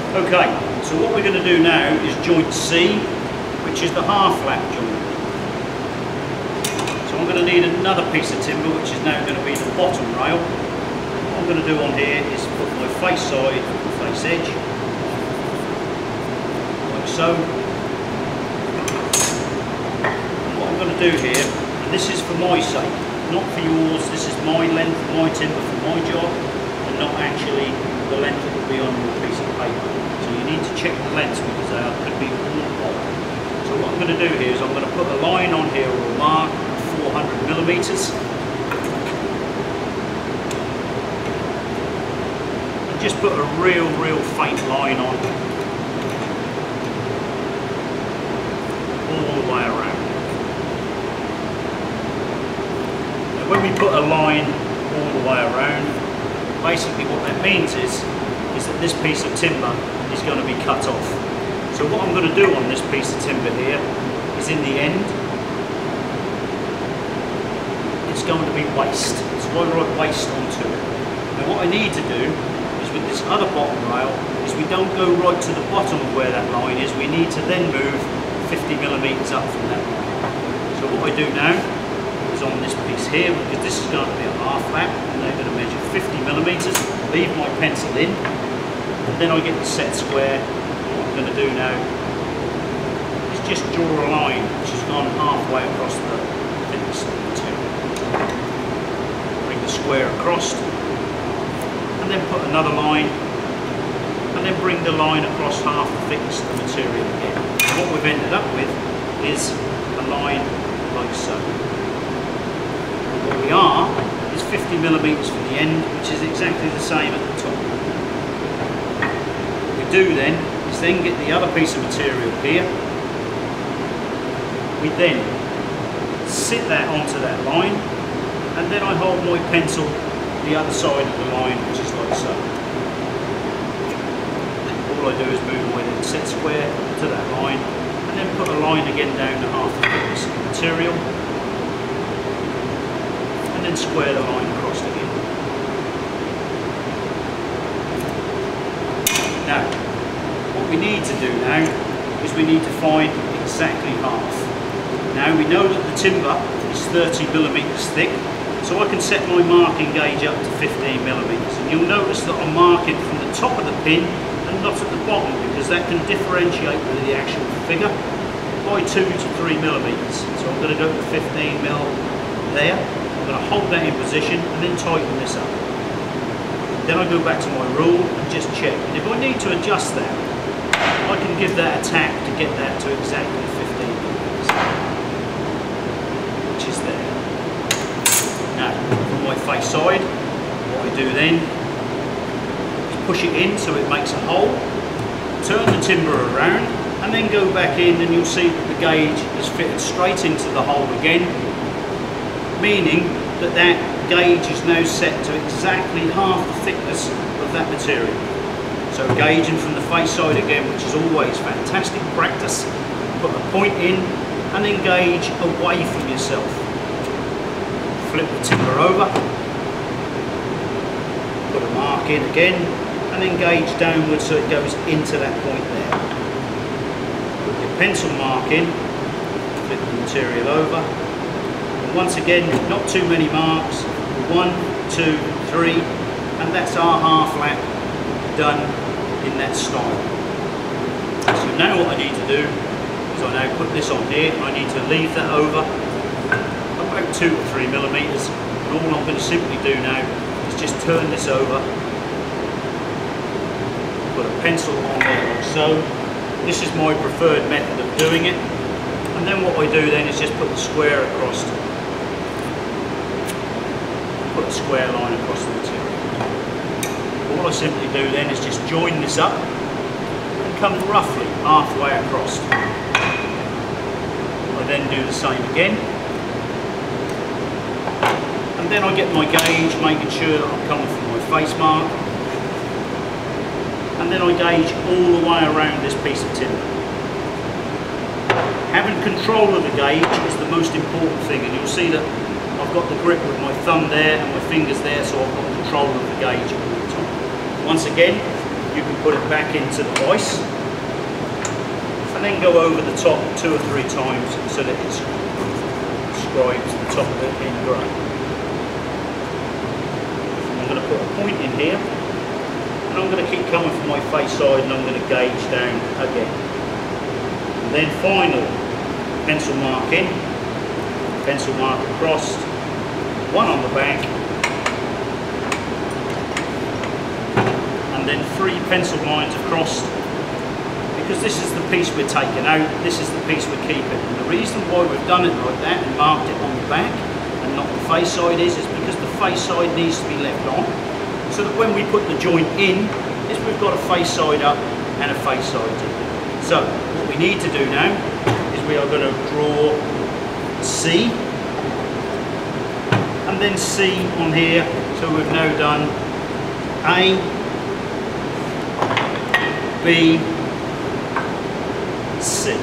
Okay, so what we're going to do now is joint C, which is the half lap joint. So I'm going to need another piece of timber, which is now going to be the bottom rail. What I'm going to do on here is put my face side and face edge, like so. And what I'm going to do here, and this is for my sake, not for yours, this is my length, my timber for my job, and not actually the length that will be on your piece of paper. So you need to check the lengths because they could be all off. So what I'm going to do here is I'm going to put a line on here or a mark of 400 millimeters. And just put a real faint line on all the way around. Now when we put a line all the way around, basically what that means is that this piece of timber is going to be cut off. So what I'm going to do on this piece of timber here is in the end, it's going to be waste. So I write waste onto it. Now what I need to do is with this other bottom rail is we don't go right to the bottom of where that line is, we need to then move 50 millimeters up from that line. So what I do now is on this piece here, because this is going to be a half lap, and they're going to measure 50 millimeters, leave my pencil in, and then I get the set square. What I'm going to do now is just draw a line which has gone halfway across the thickness of the material. Bring the square across, and then put another line, and then bring the line across half the thickness of the material again. And what we've ended up with is a line like so. And what we are is 50 millimeters for the end, which is exactly the same at the top. What we do then is then get the other piece of material here. We then sit that onto that line, and then I hold my pencil the other side of the line, which is like so. All I do is move my then set square to that line, and then put a line again down to half the thickness of the material, and then square the line across again. Now, what we need to do now is we need to find exactly half. Now we know that the timber is 30 millimeters thick, so I can set my marking gauge up to 15 millimeters. And you'll notice that I'm marking from the top of the pin and not at the bottom, because that can differentiate with the actual figure by 2 to 3 millimeters. So I'm going to go to 15 mil there. I'm going to hold that in position and then tighten this up. Then I go back to my rule and just check. And if I need to adjust that, I can give that a tap to get that to exactly 15 millimeters, which is there. Now, from my face side, what I do then is push it in so it makes a hole, turn the timber around, and then go back in, and you'll see that the gauge is fitted straight into the hole again, meaning that that gauge is now set to exactly half the thickness of that material. So gauging from the face side again, which is always fantastic practice. Put a point in and then gauge away from yourself. Flip the timber over, put a mark in again, and then gauge downwards so it goes into that point there. Put your pencil mark in, flip the material over, and once again, not too many marks, 1, 2, 3, and that's our half lap done in that style. So now what I need to do is I now put this on here. I need to leave that over about 2 or 3 millimeters, and all I'm going to simply do now is just turn this over, put a pencil on there like so. This is my preferred method of doing it, and then what I do then is just put the square across, put a square line across the material. All I simply do then is just join this up and come roughly halfway across. I then do the same again, and then I get my gauge, making sure that I'm coming from my face mark, and then I gauge all the way around this piece of timber. Having control of the gauge is the most important thing, and you'll see that I've got the grip with my thumb there and my fingers there, so I've got control of the gauge all the time. Once again, you can put it back into the vise and then go over the top 2 or 3 times so that it scribes the top of it in grey. I'm going to put a point in here and I'm going to keep coming from my face side and I'm going to gauge down again. And then final pencil mark in, pencil mark across, one on the back, and then 3 pencil lines across, because this is the piece we're taking out, this is the piece we're keeping. And the reason why we've done it like that and marked it on the back and not the face side is because the face side needs to be left on, so that when we put the joint in, we've got a face side up and a face side in. So what we need to do now is we are going to draw C and then C on here. So we've now done A, B, C.